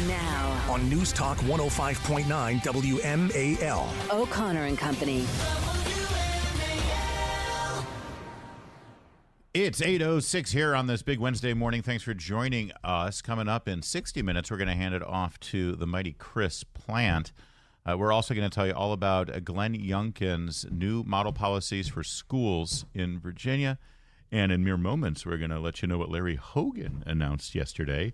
Now, on News Talk 105.9 WMAL. O'Connor and Company. It's 8:06 here on this big Wednesday morning. Thanks for joining us. Coming up in 60 minutes, we're going to hand it off to the mighty Chris Plant. We're also going to tell you all about Glenn Youngkin's new model policies for schools in Virginia. And in mere moments, we're going to let you know what Larry Hogan announced yesterday.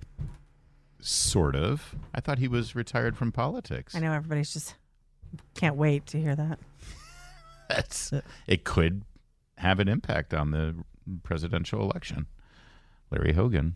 Sort of. I thought he was retired from politics. I know everybody's just can't wait to hear that. It could have an impact on the presidential election. Larry Hogan.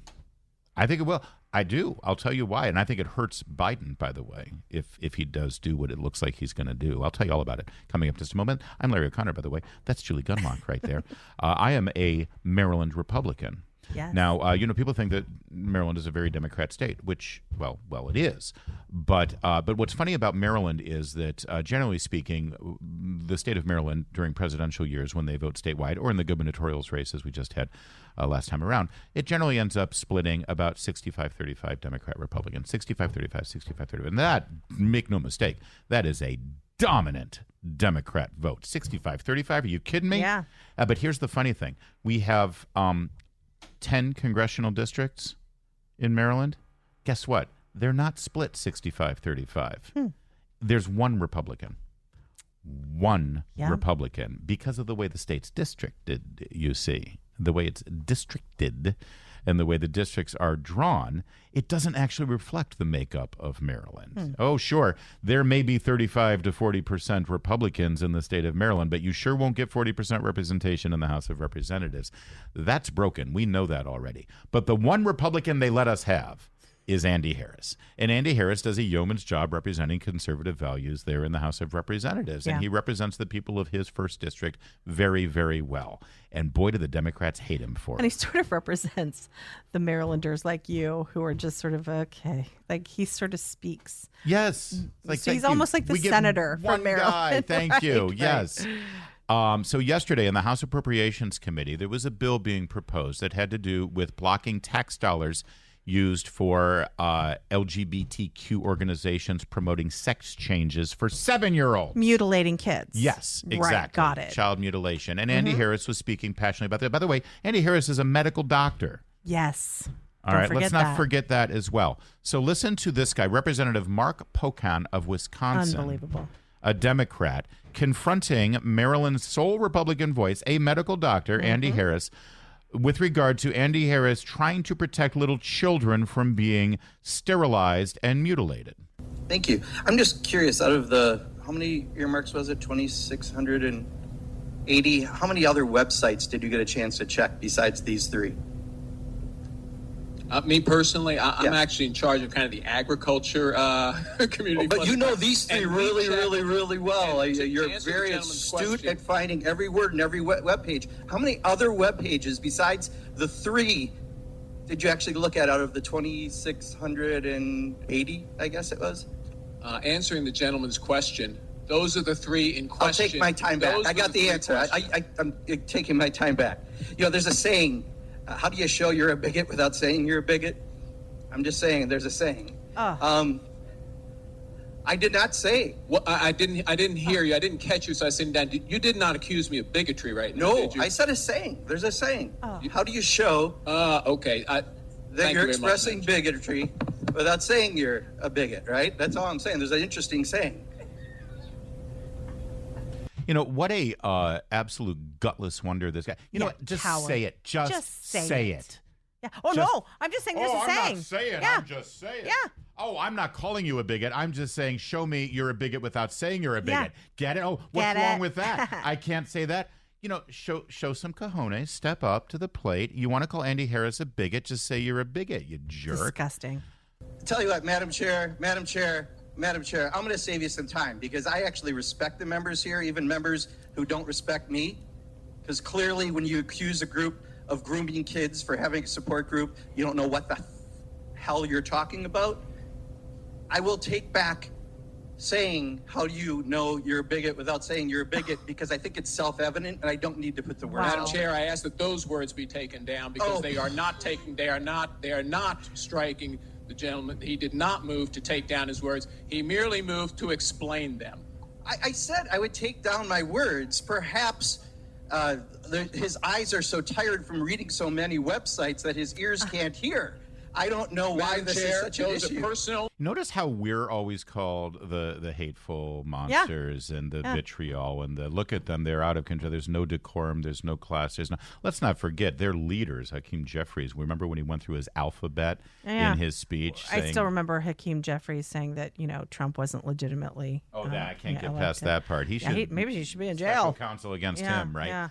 I think it will. I do. I'll tell you why. And I think it hurts Biden, by the way, if he does do what it looks like he's going to do. I'll tell you all about it coming up in just a moment. I'm Larry O'Connor, by the way. That's Julie Gunlock right there. I am a Maryland Republican. Yes. Now, people think that Maryland is a very Democrat state, which, well, it is. But what's funny about Maryland is that, generally speaking, the state of Maryland during presidential years, when they vote statewide, or in the gubernatorial races we just had last time around, it generally ends up splitting about 65-35 Democrat-Republican, 65-35, 65-35. And that, make no mistake, that is a dominant Democrat vote. 65-35, are you kidding me? Yeah. But here's the funny thing. We have 10 congressional districts in Maryland. Guess what? They're not split 65-35. There's one Republican. One Republican. Because of the way the state's districted, you see. The way it's districted and the way the districts are drawn, it doesn't actually reflect the makeup of Maryland. Oh, sure, there may be 35 to 40% Republicans in the state of Maryland, but you sure won't get 40% representation in the House of Representatives. That's broken. We know that already. But the one Republican they let us have is Andy Harris. And Andy Harris does a yeoman's job representing conservative values there in the House of Representatives. And he represents the people of his first district very, very well. And boy, do the Democrats hate him for it. And he sort of represents the Marylanders like you who are just sort of, okay. Like he sort of speaks. Yes. Like, so he's almost like the senator from Maryland. Thank you. Right. Yes. So yesterday in the House Appropriations Committee, there was a bill being proposed that had to do with blocking tax dollars used for LGBTQ organizations promoting sex changes for 7-year-olds. Mutilating kids. Yes, exactly. Right, got it. Child mutilation. And Andy Harris was speaking passionately about that. By the way, Andy Harris is a medical doctor. Yes. All right, let's not forget that as well. So listen to this guy, Representative Mark Pocan of Wisconsin. Unbelievable. A Democrat, confronting Maryland's sole Republican voice, a medical doctor, Andy Harris, with regard to Andy Harris trying to protect little children from being sterilized and mutilated. Thank you. I'm just curious, out of the, how many earmarks was it, 2,680? How many other websites did you get a chance to check besides these three? Me personally, I'm actually in charge of kind of the agriculture community. But you know these three really, really well. You're very astute at finding every word in every web page. How many other web pages besides the three did you actually look at out of the 2,680, I guess it was? Answering the gentleman's question, those are the three in question. I'll take my time back. I got the answer. I'm taking my time back. You know, there's a saying, how do you show you're a bigot without saying you're a bigot? I'm just saying there's a saying. I did not say. Well, I didn't hear you. I didn't catch you, so I said, Dan, you did not accuse me of bigotry right now, No, did you? I said a saying. There's a saying. How do you show okay. that you're expressing bigotry without saying you're a bigot, right? That's all I'm saying. There's an interesting saying. You know, what a absolute gutless wonder this guy. You know what? Just coward. say it. Just say it. Yeah. Oh, no. I'm just saying there's a saying. I'm not saying. I'm just saying. Yeah. Oh, I'm not calling you a bigot. I'm just saying, show me you're a bigot without saying you're a bigot. Yeah. Get it? Oh, what's wrong with that? I can't say that. You know, show some cojones. Step up to the plate. You want to call Andy Harris a bigot? Just say you're a bigot, you jerk. Disgusting. Tell you what, Madam Chair, I'm going to save you some time because I actually respect the members here, even members who don't respect me. Because clearly when you accuse a group of grooming kids for having a support group, you don't know what the hell you're talking about. I will take back saying, how do you know you're a bigot without saying you're a bigot, because I think it's self-evident and I don't need to put the word Madam out. Chair, I ask that those words be taken down because they are not striking the gentleman, he did not move to take down his words. He merely moved to explain them. I said I would take down my words. Perhaps his eyes are so tired from reading so many websites that his ears can't hear. I don't know why Madam this Chair, is such an those issue. are personal. Notice how we're always called the hateful monsters and the vitriol and the look at them, they're out of control. There's no decorum, there's no class, there's no. Let's not forget their leaders, Hakeem Jeffries. Remember when he went through his alphabet in his speech? I still remember Hakeem Jeffries saying that Trump wasn't legitimately. I can't get elected. past that part. He should maybe he should be in special jail. counsel against Yeah, him, right? yeah.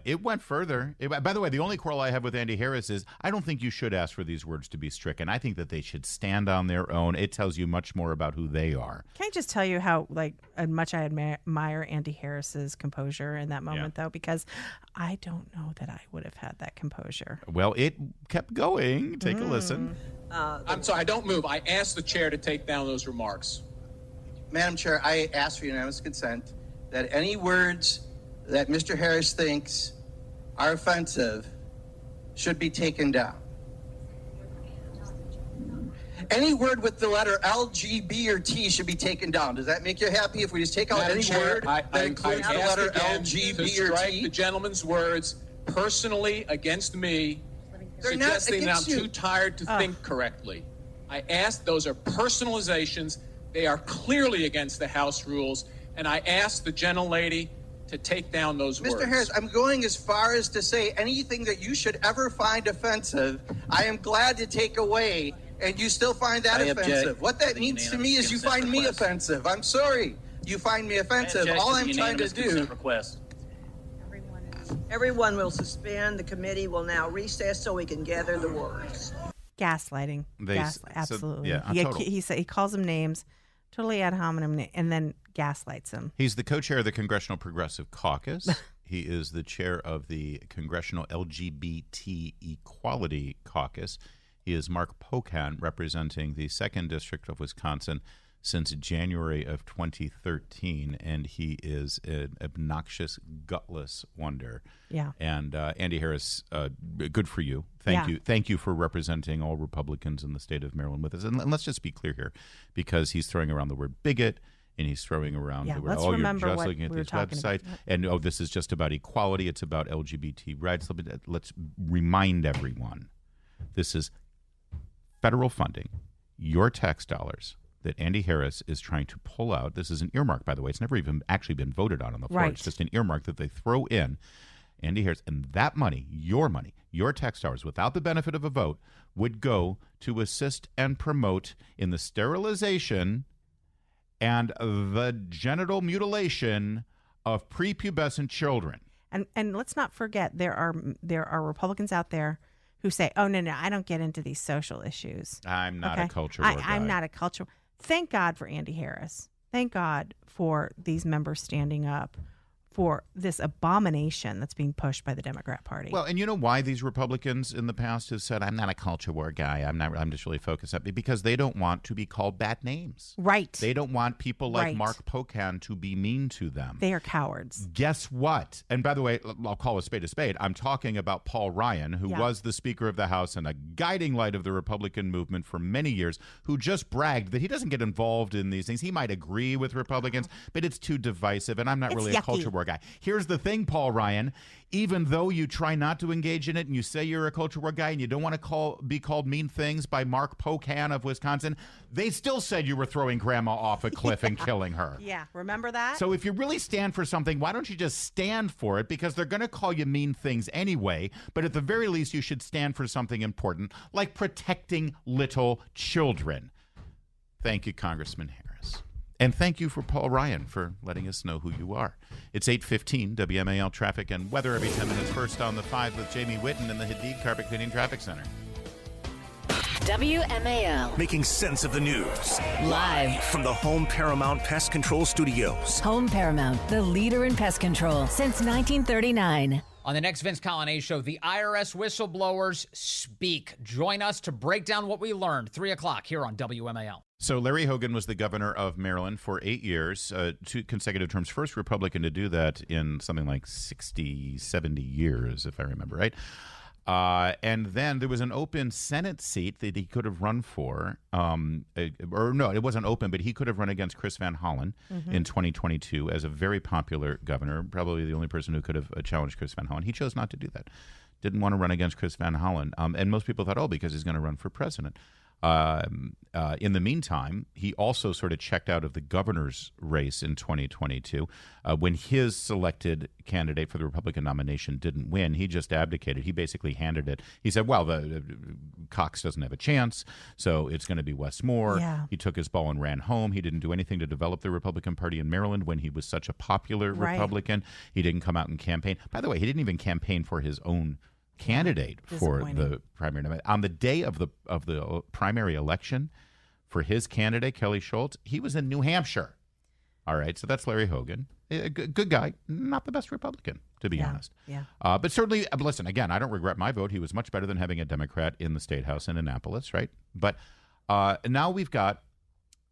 It went further. By the way, the only quarrel I have with Andy Harris is I don't think you should ask for these words to be stricken. I think that they should stand on their own. It tells you much more about who they are. Can I just tell you how much I admire Andy Harris's composure in that moment, though, because I don't know that I would have had that composure. Well, it kept going. Take a listen. I'm sorry, I don't move. I asked the chair to take down those remarks. Madam Chair, I ask for unanimous consent that any words that Mr. Harris thinks are offensive should be taken down. Any word with the letter L, G, B, or T should be taken down. Does that make you happy if we just take out Madam any Chair, word that includes the ask letter again L, G, to B, or strike T? the gentleman's words personally against me, They're not suggesting that I'm against you. too tired to think correctly. I asked, those are personalizations. They are clearly against the House rules, and I asked the gentlelady to take down those words. Mr. Harris, I'm going as far as to say anything that you should ever find offensive, I am glad to take away, and you still find that offensive. What that means to me is you find me offensive. I'm sorry. You find me offensive. All I'm trying to do... Everyone will suspend. The committee will now recess so we can gather the words. Gaslighting. Absolutely. He calls them names, totally ad hominem, and then gaslights them. He's the co-chair of the Congressional Progressive Caucus. He is the chair of the Congressional LGBT Equality Caucus. He is Mark Pocan, representing the 2nd District of Wisconsin since January of 2013, and he is an obnoxious, gutless wonder. Yeah. And Andy Harris, good for you. Thank you for representing all Republicans in the state of Maryland with us. And let's just be clear here, because he's throwing around the word bigot, and he's throwing around the word, let's you're remember just what looking at we were these talking websites, about. and this is just about equality. It's about LGBT rights. Let's remind everyone, this is federal funding, your tax dollars, that Andy Harris is trying to pull out. This is an earmark, by the way. It's never even actually been voted on the floor. Right. It's just an earmark that they throw in. Andy Harris, and that money, your tax dollars, without the benefit of a vote, would go to assist and promote in the sterilization and the genital mutilation of prepubescent children. And let's not forget, there are Republicans out there who say, "Oh no, I don't get into these social issues. I'm not a culture war guy. I'm not a culture." Thank God for Andy Harris. Thank God for these members standing up for this abomination that's being pushed by the Democrat Party. Well, and you know why these Republicans in the past have said, I'm not a culture war guy. I'm just really focused on it, because they don't want to be called bad names. Right. They don't want people like Mark Pocan to be mean to them. They are cowards. Guess what? And by the way, I'll call a spade a spade. I'm talking about Paul Ryan, who was the Speaker of the House and a guiding light of the Republican movement for many years, who just bragged that he doesn't get involved in these things. He might agree with Republicans, but it's too divisive, and I'm not really a culture war guy. Here's the thing, Paul Ryan. Even though you try not to engage in it and you say you're a culture war guy and you don't want to be called mean things by Mark Pocan of Wisconsin, they still said you were throwing grandma off a cliff and killing her. Yeah, remember that? So if you really stand for something, why don't you just stand for it? Because they're going to call you mean things anyway. But at the very least, you should stand for something important, like protecting little children. Thank you, Congressman Harris. And thank you for Paul Ryan for letting us know who you are. It's 8:15, WMAL traffic and weather every 10 minutes. First on the 5 with Jamie Whitten in the Hadid Carpet Cleaning Traffic Center. WMAL. Making sense of the news. Live from the Home Paramount Pest Control Studios. Home Paramount, the leader in pest control since 1939. On the next Vince Colonnade Show, the IRS whistleblowers speak. Join us to break down what we learned. 3 o'clock here on WMAL. So Larry Hogan was the governor of Maryland for 8 years, 2 consecutive terms. First Republican to do that in something like 60, 70 years, if I remember right. And then there was an open Senate seat that he could have run for. Or no, it wasn't open, but he could have run against Chris Van Hollen in 2022 as a very popular governor, probably the only person who could have challenged Chris Van Hollen. He chose not to do that. Didn't want to run against Chris Van Hollen. And most people thought, oh, because he's going to run for president. In the meantime, he also sort of checked out of the governor's race in 2022. When his selected candidate for the Republican nomination didn't win, he just abdicated. He basically handed it. He said, well, Cox doesn't have a chance, so it's going to be Wes Moore. Yeah. He took his ball and ran home. He didn't do anything to develop the Republican Party in Maryland when he was such a popular Republican. He didn't come out and campaign. By the way, he didn't even campaign for his own candidate for the primary. On the day of the primary election for his candidate, Kelly Schultz, he was in New Hampshire. All right, so that's Larry Hogan. A good guy, not the best Republican, to be honest. Yeah. But certainly, listen, again, I don't regret my vote. He was much better than having a Democrat in the State House in Annapolis, right? But now we've got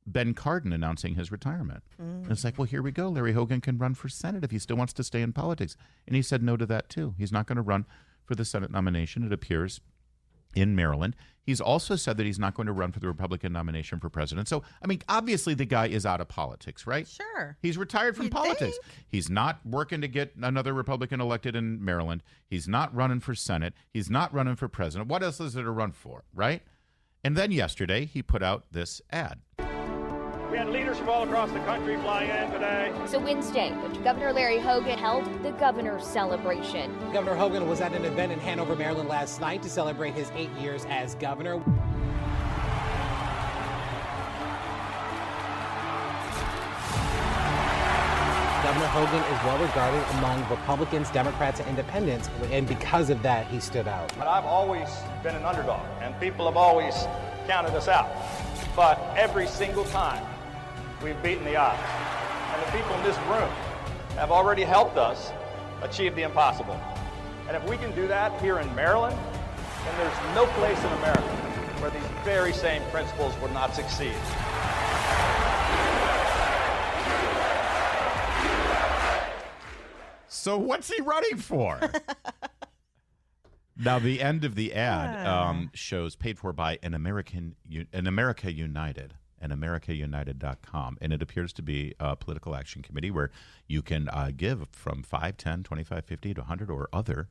Ben Cardin announcing his retirement. And it's like, well, here we go. Larry Hogan can run for Senate if he still wants to stay in politics. And he said no to that, too. He's not going to run for the Senate nomination, it appears, in Maryland. He's also said that he's not going to run for the Republican nomination for president. So, I mean, obviously the guy is out of politics, right? Sure. He's retired from politics. think? He's not working to get another Republican elected in Maryland. He's not running for Senate. He's not running for president. What else is there to run for, right? And then yesterday, he put out this ad. We had leaders from all across the country flying in today. So Wednesday, Governor Larry Hogan held the governor's celebration. Governor Hogan was at an event in Hanover, Maryland last night to celebrate his 8 years as governor. Governor Hogan is well regarded among Republicans, Democrats, and independents, and because of that, he stood out. But I've always been an underdog, and people have always counted us out. But every single time, we've beaten the odds. And the people in this room have already helped us achieve the impossible. And if we can do that here in Maryland, then there's no place in America where these very same principles would not succeed. So what's he running for? Now, the end of the ad shows paid for by an America United, an AmericaUnited.com. And it appears to be a political action committee where you can give from 5, 10, 25, 50 to 100 or other.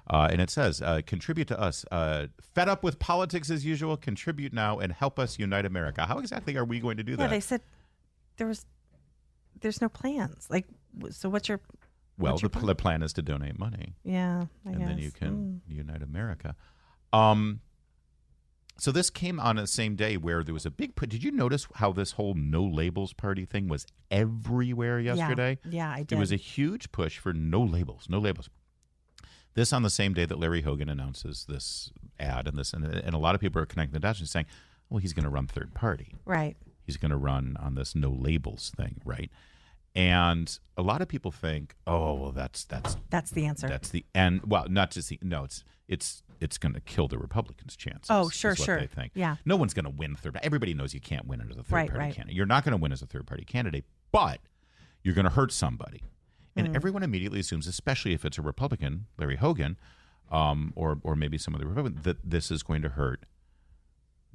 And it says, contribute to us. Fed up with politics as usual, contribute now and help us unite America. How exactly are we going to do that? Yeah, they said there's no plans. Like, so what's your... Well, the plan is to donate money. Yeah, I guess. And then you can unite America. So this came on the same day where there was a big put. Did you notice how this whole no labels party thing was everywhere yesterday? Yeah, I did. There was a huge push for no labels, no labels. This on the same day that Larry Hogan announces this ad and a lot of people are connecting the dots and saying, well, he's going to run third party. Right. He's going to run on this no labels thing, right? And a lot of people think, oh, well, that's the answer. That's the end. Well, not just it's going to kill the Republicans' chances. Oh, sure, is what sure. They think. Yeah. No one's going to win third. Everybody knows you can't win as a third party right. candidate. You're not going to win as a third party candidate, but you're going to hurt somebody. And everyone immediately assumes, especially if it's a Republican, Larry Hogan, or maybe some of the Republicans, that this is going to hurt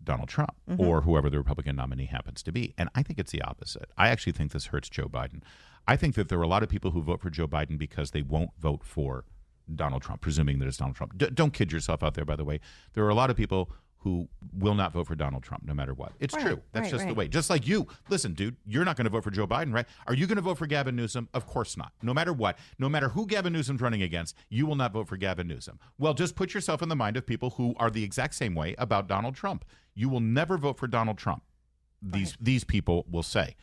Donald Trump or whoever the Republican nominee happens to be. And I think it's the opposite. I actually think this hurts Joe Biden. I think that there are a lot of people who vote for Joe Biden because they won't vote for Donald Trump, presuming that it's Donald Trump. Don't kid yourself out there, by the way. There are a lot of people who will not vote for Donald Trump no matter what. It's true. That's just the way. Just like you. Listen, dude, you're not going to vote for Joe Biden, right? Are you going to vote for Gavin Newsom? Of course not. No matter what, no matter who Gavin Newsom's running against, you will not vote for Gavin Newsom. Well, just put yourself in the mind of people who are the exact same way about Donald Trump. You will never vote for Donald Trump. These people will say.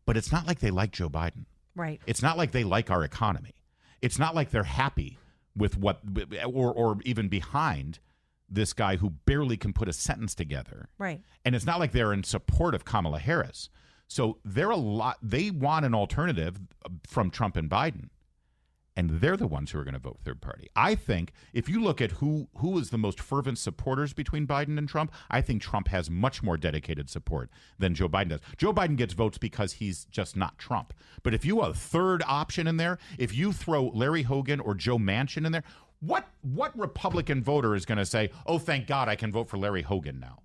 But it's not like they like Joe Biden. Right. It's not like they like our economy. It's not like they're happy with what or even behind this guy who barely can put a sentence together. Right. And it's not like they're in support of Kamala Harris. So they want an alternative from Trump and Biden. And they're the ones who are going to vote third party. I think if you look at who is the most fervent supporters between Biden and Trump, I think Trump has much more dedicated support than Joe Biden does. Joe Biden gets votes because he's just not Trump. But if you have a third option in there, if you throw Larry Hogan or Joe Manchin in there, What Republican voter is going to say, "Oh, thank God I can vote for Larry Hogan now"?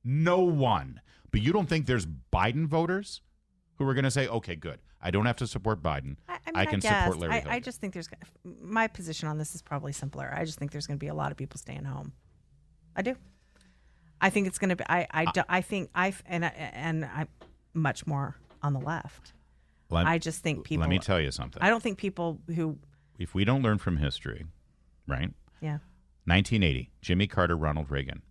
No one. But you don't think there's Biden voters who are going to say, "Okay, good. I don't have to support Biden. I can support Larry Hogan"? I just think my position on this is probably simpler. I just think there's going to be a lot of people staying home. I do. I think it's going to be. I'm much more on the left. I just think people. Let me tell you something. I don't think people who. If we don't learn from history, right? Yeah. 1980, Jimmy Carter, Ronald Reagan.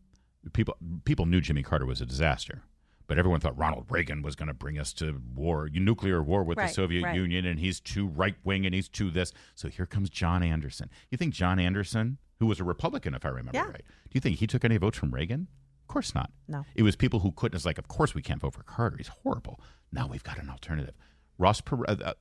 People knew Jimmy Carter was a disaster, but everyone thought Ronald Reagan was going to bring us to war, nuclear war with the Soviet Union, and he's too right wing and he's too this. So here comes John Anderson. You think John Anderson, who was a Republican, if I remember right, do you think he took any votes from Reagan? Of course not. No. It was people who couldn't. It's like, of course we can't vote for Carter. He's horrible. Now we've got an alternative.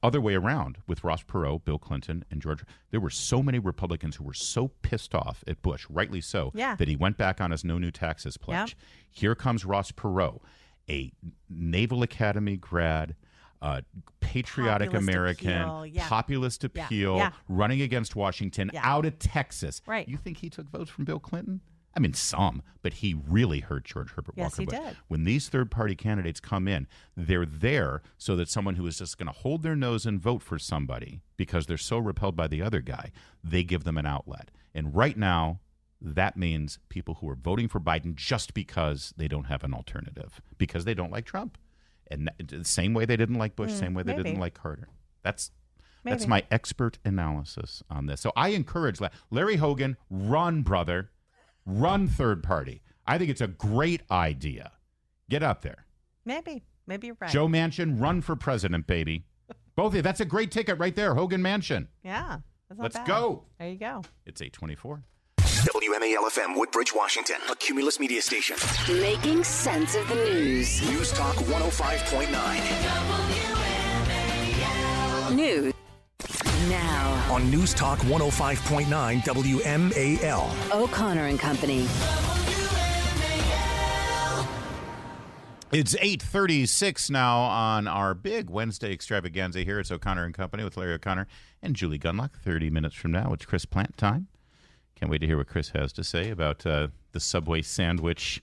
Other way around with Ross Perot, Bill Clinton, and George. There were so many Republicans who were so pissed off at Bush, rightly so, that he went back on his no new taxes pledge. Yep. Here comes Ross Perot, a Naval Academy grad, patriotic Populist American, appeal, populist appeal, running against Washington, out of Texas. Right. You think he took votes from Bill Clinton? I mean, some, but he really hurt George Herbert Walker Bush. Yes, he did. When these third-party candidates come in, they're there so that someone who is just going to hold their nose and vote for somebody because they're so repelled by the other guy, they give them an outlet. And right now, that means people who are voting for Biden just because they don't have an alternative, because they don't like Trump. And the same way they didn't like Bush, same way they didn't like Carter. That's my expert analysis on this. So I encourage Larry Hogan, run, brother. Run third party. I think it's a great idea. Get up there. Maybe you're right. Joe Manchin, run for president, baby. Both of you. That's a great ticket right there. Hogan Manchin. Yeah. That's not Let's bad. go. There you go. It's 8:24. WMAL-FM, Woodbridge, Washington. A Cumulus media station. Making sense of the news. News Talk 105.9. News. Now. On News Talk 105.9 WMAL. O'Connor and Company. It's 8:36 now on our big Wednesday extravaganza here. It's O'Connor and Company with Larry O'Connor and Julie Gunlock. 30 minutes from now, it's Chris Plant time. Can't wait to hear what Chris has to say about the Subway sandwich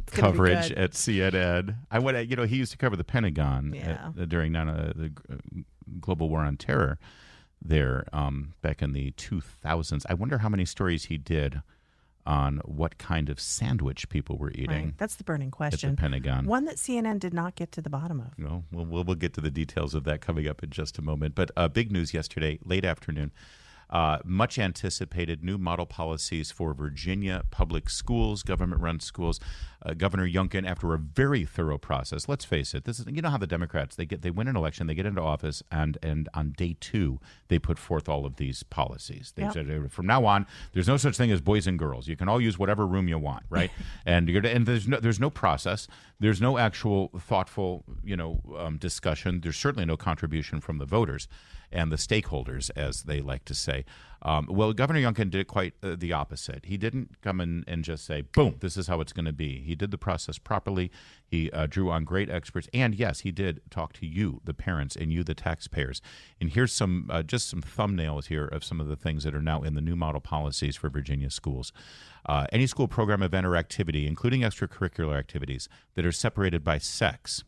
coverage at CNN. He used to cover the Pentagon during the global war on terror there back in the 2000s. I wonder how many stories he did on what kind of sandwich people were eating. Right. That's the burning question. At the Pentagon. One that CNN did not get to the bottom of. No, we'll get to the details of that coming up in just a moment. But big news yesterday, late afternoon. Much anticipated new model policies for Virginia public schools, government-run schools. Governor Youngkin, after a very thorough process, let's face it, this is how the Democrats they win an election, they get into office, and on day 2 they put forth all of these policies. They said from now on, there's no such thing as boys and girls. You can all use whatever room you want, right? and there's no process. There's no actual thoughtful discussion. There's certainly no contribution from the voters and the stakeholders, as they like to say. Well, Governor Youngkin did quite the opposite. He didn't come in and just say, boom, this is how it's going to be. He did the process properly. He drew on great experts. And yes, he did talk to you, the parents, and you, the taxpayers. And here's some thumbnails here of some of the things that are now in the new model policies for Virginia schools. Any school program, event, or activity, including extracurricular activities, that are separated by sex.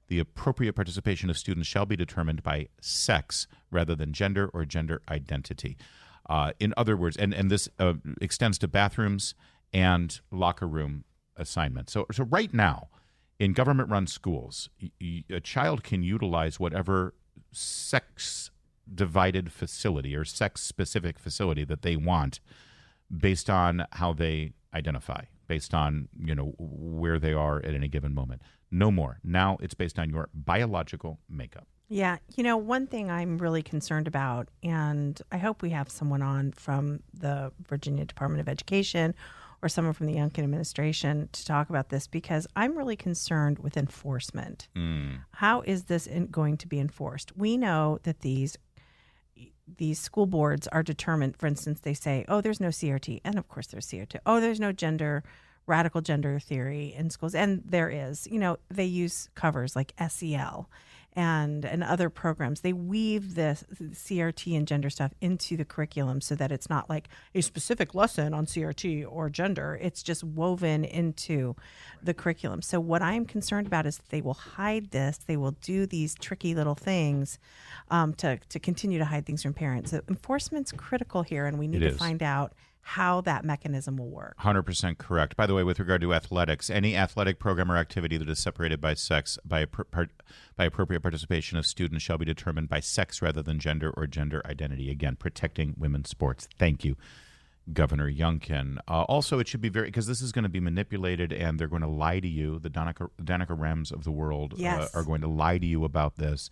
The appropriate participation of students shall be determined by sex rather than gender or gender identity. In other words, and this extends to bathrooms and locker room assignments. So right now, in government-run schools, a child can utilize whatever sex-divided facility or sex-specific facility that they want based on how they identify, based on where they are at any given moment. No more. Now it's based on your biological makeup. Yeah. One thing I'm really concerned about, and I hope we have someone on from the Virginia Department of Education or someone from the Youngkin administration to talk about this, because I'm really concerned with enforcement. How is this going to be enforced? We know that these school boards are determined. For instance, they say, oh, there's no CRT. And of course there's CRT. Oh, there's no radical gender theory in schools. And there is. They use covers like SEL. and other programs. They weave this CRT and gender stuff into the curriculum so that it's not like a specific lesson on CRT or gender. It's just woven into the curriculum. So what I'm concerned about is that they will hide this. They will do these tricky little things to continue to hide things from parents. So enforcement's critical here, and we need to find out how that mechanism will work. 100% correct. By the way, with regard to athletics, any athletic program or activity that is separated by sex by appropriate participation of students shall be determined by sex rather than gender or gender identity. Again, protecting women's sports. Thank you, Governor Youngkin. Also, it should be because this is going to be manipulated, and they're going to lie to you. The Danica Rems of the world are going to lie to you about this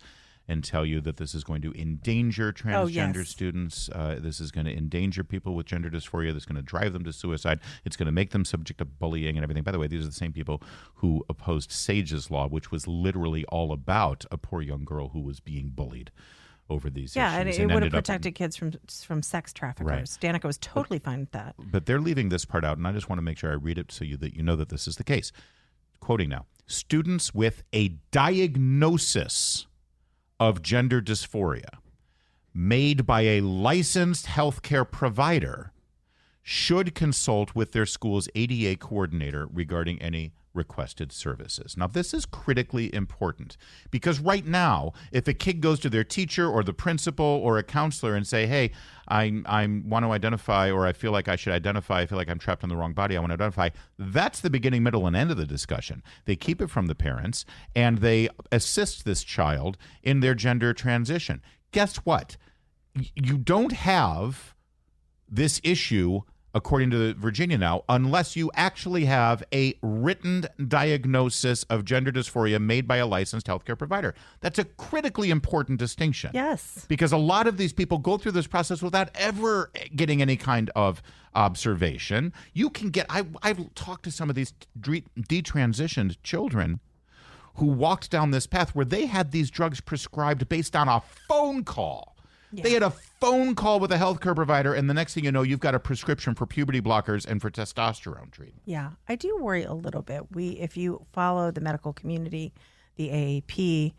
and tell you that this is going to endanger transgender students. This is going to endanger people with gender dysphoria. This is going to drive them to suicide. It's going to make them subject to bullying and everything. By the way, these are the same people who opposed Sage's Law, which was literally all about a poor young girl who was being bullied over these issues. Yeah, and it would have protected kids from sex traffickers. Right. Danica was totally fine with that. But they're leaving this part out, and I just want to make sure I read it so that you know that this is the case. Quoting now, students with a diagnosis of gender dysphoria made by a licensed healthcare provider should consult with their school's ADA coordinator regarding any requested services. Now, this is critically important because right now, if a kid goes to their teacher or the principal or a counselor and say, hey, I want to identify, or I feel like I should identify, I feel like I'm trapped in the wrong body, I want to identify, that's the beginning, middle, and end of the discussion. They keep it from the parents, and they assist this child in their gender transition. Guess what? You don't have this issue, according to Virginia now, unless you actually have a written diagnosis of gender dysphoria made by a licensed healthcare provider. That's a critically important distinction. Yes. Because a lot of these people go through this process without ever getting any kind of observation. You can get, I've talked to some of these detransitioned children who walked down this path where they had these drugs prescribed based on a phone call. Yeah. They had a phone call with a healthcare provider, and the next thing you know, you've got a prescription for puberty blockers and for testosterone treatment. Yeah, I do worry a little bit. If you follow the medical community, the AAP,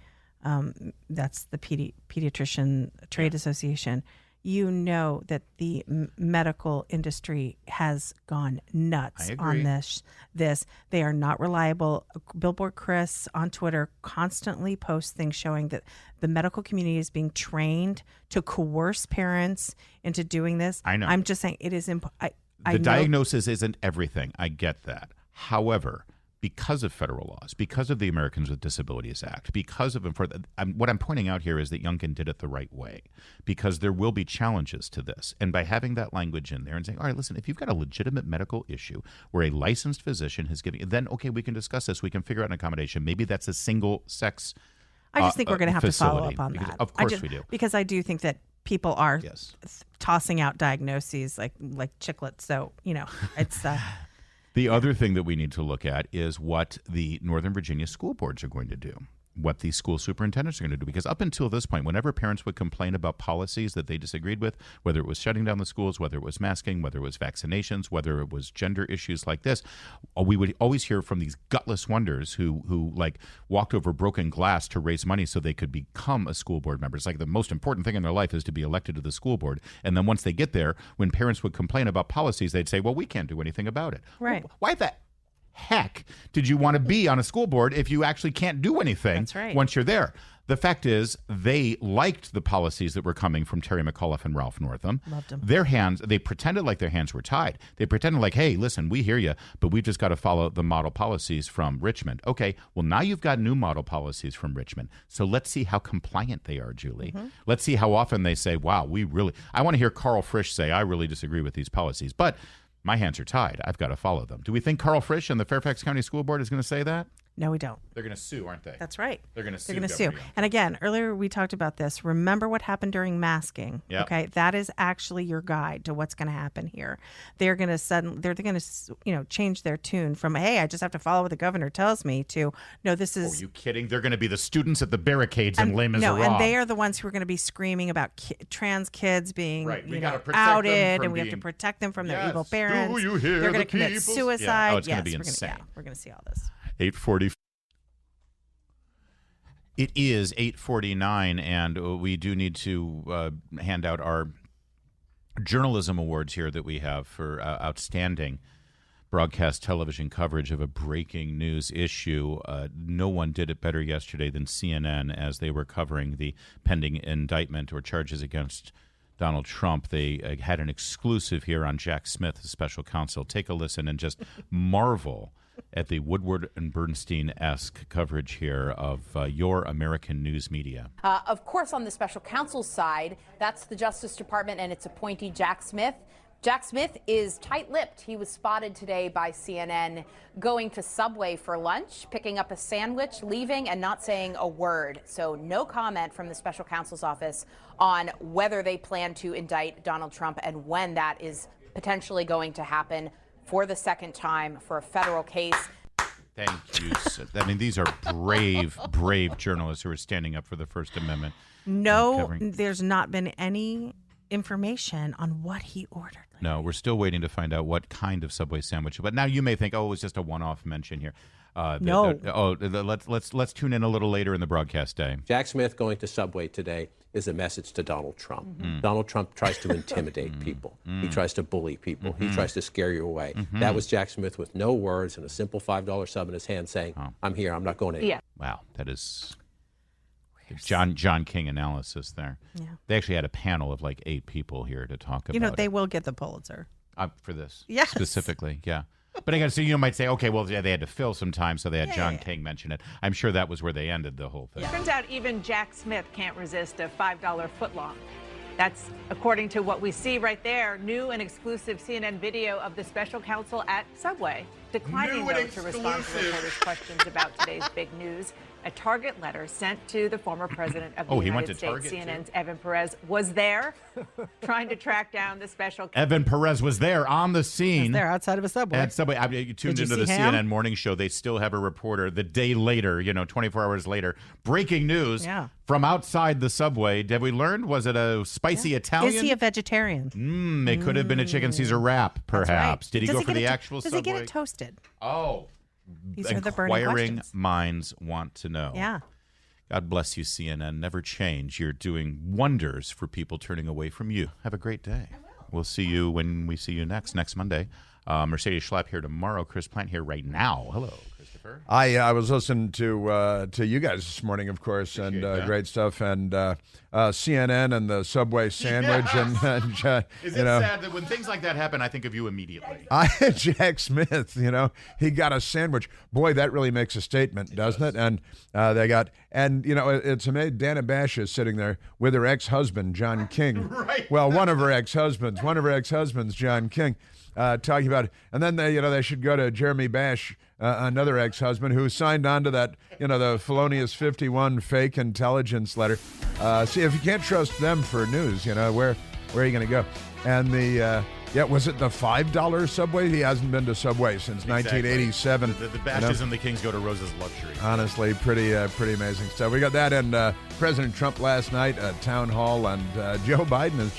that's the Pediatrician Trade Association, you know that the medical industry has gone nuts on this. They are not reliable. Billboard Chris on Twitter constantly posts things showing that the medical community is being trained to coerce parents into doing this. I know. I'm just saying it is the diagnosis isn't everything. I get that. However, because of federal laws, because of the Americans with Disabilities Act, because of what I'm pointing out here is that Youngkin did it the right way, because there will be challenges to this. And by having that language in there and saying, all right, listen, if you've got a legitimate medical issue where a licensed physician has given, then okay, we can discuss this. We can figure out an accommodation. Maybe that's a single sex I just think we're going to have facility. To follow up on that. Of course we do. Because I do think that people are tossing out diagnoses like chiclets. So, it's... The other thing that we need to look at is what the Northern Virginia school boards are going to do, what the school superintendents are going to do. Because up until this point, whenever parents would complain about policies that they disagreed with, whether it was shutting down the schools, whether it was masking, whether it was vaccinations, whether it was gender issues like this, we would always hear from these gutless wonders who like walked over broken glass to raise money so they could become a school board member. It's like the most important thing in their life is to be elected to the school board. And then once they get there, when parents would complain about policies, they'd say, well, we can't do anything about it. Right. Well, why the heck did you want to be on a school board if you actually can't do anything once you're there? The fact is, they liked the policies that were coming from Terry McAuliffe and Ralph Northam. Loved them. They pretended like their hands were tied. They pretended like, hey, listen, we hear you, but we've just got to follow the model policies from Richmond. Okay, well, now you've got new model policies from Richmond. So let's see how compliant they are, Julie. Mm-hmm. Let's see how often they say, wow, I want to hear Carl Frisch say, I really disagree with these policies. But my hands are tied. I've got to follow them. Do we think Carl Frisch and the Fairfax County School Board is going to say that? No, we don't. They're going to sue, aren't they? That's right. They're going to sue. They're going to sue. And again, earlier we talked about this. Remember what happened during masking. Yep. Okay, that is actually your guide to what's going to happen here. They're going to change their tune from, hey, I just have to follow what the governor tells me, to, no, this is. Are you kidding? They're going to be the students at the barricades in Les Miserables. No, and they are the ones who are going to be screaming about trans kids being outed, and we have to protect them from their evil parents. Do you hear They're going the to commit people's... suicide. Yeah. Oh, it's going to be insane. We're going to see all this. 8:40. It is 8:49, and we do need to hand out our journalism awards here that we have for outstanding broadcast television coverage of a breaking news issue. No one did it better yesterday than CNN as they were covering the pending indictment or charges against Donald Trump. They had an exclusive here on Jack Smith, the special counsel. Take a listen and just marvel at the Woodward and Bernstein-esque coverage here of your American news media. Of course, on the special counsel's side, that's the Justice Department and its appointee, Jack Smith. Jack Smith is tight-lipped. He was spotted today by CNN going to Subway for lunch, picking up a sandwich, leaving, and not saying a word. So no comment from the special counsel's office on whether they plan to indict Donald Trump and when that is potentially going to happen for the second time for a federal case. Thank you. I mean, these are brave, brave journalists who are standing up for the First Amendment. No, there's not been any information on what he ordered. No, we're still waiting to find out what kind of Subway sandwich. But now you may think, oh, it was just a one-off mention here. No. Let's tune in a little later in the broadcast day. Jack Smith going to Subway today is a message to Donald Trump. Mm-hmm. Donald Trump tries to intimidate people. He tries to bully people. He tries to scare you away. That was Jack Smith with no words and a simple $5 sub in his hand saying, I'm here, I'm not going anywhere. Yeah. Wow, that is John King analysis there. Yeah. They actually had a panel of like 8 people here to talk about they it. will get the Pulitzer. For this. Yes. Specifically, yeah. But again, so you might say, okay, well, yeah, they had to fill some time, so they had John King mention it. I'm sure that was where they ended the whole thing. Turns out even Jack Smith can't resist a $5 footlong. That's according to what we see right there, new and exclusive CNN video of the special counsel at Subway, declining, though, to respond to reporters' questions about today's big news. A Target letter sent to the former president of the United States, CNN's Evan Perez, was there trying to track down the special counsel. Evan Perez was there on the scene. They're outside of a Subway. At Subway. You tuned into the CNN morning show. They still have a reporter the day later, 24 hours later. Breaking news from outside the Subway. Have we learned? Was it a spicy Italian? Is he a vegetarian? It could have been a chicken Caesar wrap, perhaps. Right. Did he go for the actual Subway? Does he get it toasted? Oh. These are the burning Inquiring questions. minds want to know. Yeah. God bless you, CNN. Never change. You're doing wonders for people turning away from you. Have a great day. We'll see you when we see you next Monday. Mercedes Schlapp here tomorrow. Chris Plant here right now. Hello, Christopher. I was listening to you guys this morning, of course, and great stuff. And CNN and the Subway sandwich. And is it sad that when things like that happen, I think of you immediately? Jack Smith, he got a sandwich. Boy, that really makes a statement, doesn't it? And they got, and it's amazing. Dana Bash is sitting there with her ex-husband, John King. Right. Well, one of her ex-husbands, John King. Talking about it. And then they should go to Jeremy Bash, another ex-husband who signed on to that, the felonious 51 fake intelligence letter. See, if you can't trust them for news, where are you going to go? And was it the $5 Subway? He hasn't been to Subway since 1987. The Bashes and the Kings go to Rose's Luxury. Honestly, pretty amazing stuff. We got that and President Trump last night at Town Hall, and Joe Biden is